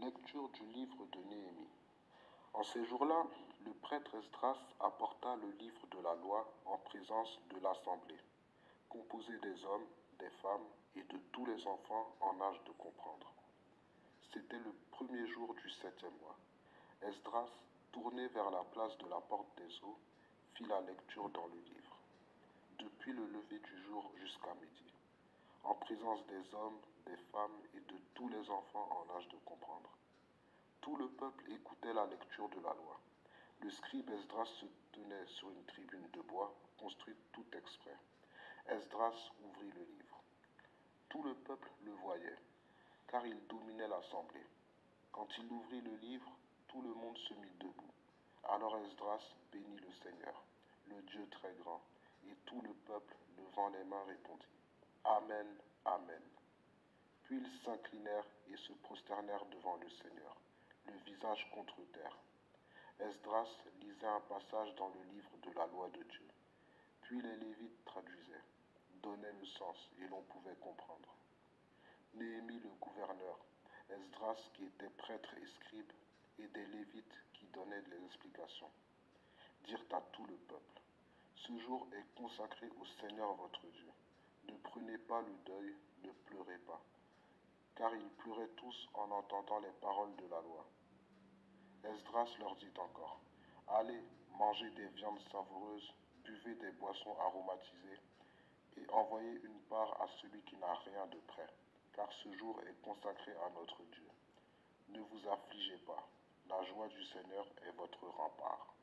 Lecture du livre de Néhémie. En ces jours-là, le prêtre Esdras apporta le livre de la loi en présence de l'assemblée, composée des hommes, des femmes et de tous les enfants en âge de comprendre. C'était le premier jour du 7e mois. Esdras, tourné vers la place de la porte des eaux, fit la lecture dans le livre, depuis le lever du jour jusqu'à midi, en présence des hommes, des femmes et de tous les enfants en âge de comprendre. Tout le peuple écoutait la lecture de la loi. Le scribe Esdras se tenait sur une tribune de bois, construite tout exprès. Esdras ouvrit le livre. Tout le peuple le voyait, car il dominait l'assemblée. Quand il ouvrit le livre, tout le monde se mit debout. Alors Esdras bénit le Seigneur, le Dieu très grand, et tout le peuple, levant les mains, répondit: Amen, Amen. Puis ils s'inclinèrent et se prosternèrent devant le Seigneur, le visage contre terre. Esdras lisait un passage dans le livre de la loi de Dieu. Puis les Lévites traduisaient, donnaient le sens et l'on pouvait comprendre. Néhémie le gouverneur, Esdras qui était prêtre et scribe, et des Lévites qui donnaient les explications, dirent à tout le peuple: Ce jour est consacré au Seigneur votre Dieu. Ne prenez pas le deuil, ne pleurez pas. Car ils pleuraient tous en entendant les paroles de la loi. Esdras leur dit encore: Allez, mangez des viandes savoureuses, buvez des boissons aromatisées, et envoyez une part à celui qui n'a rien de prêt, car ce jour est consacré à notre Dieu. Ne vous affligez pas, la joie du Seigneur est votre rempart.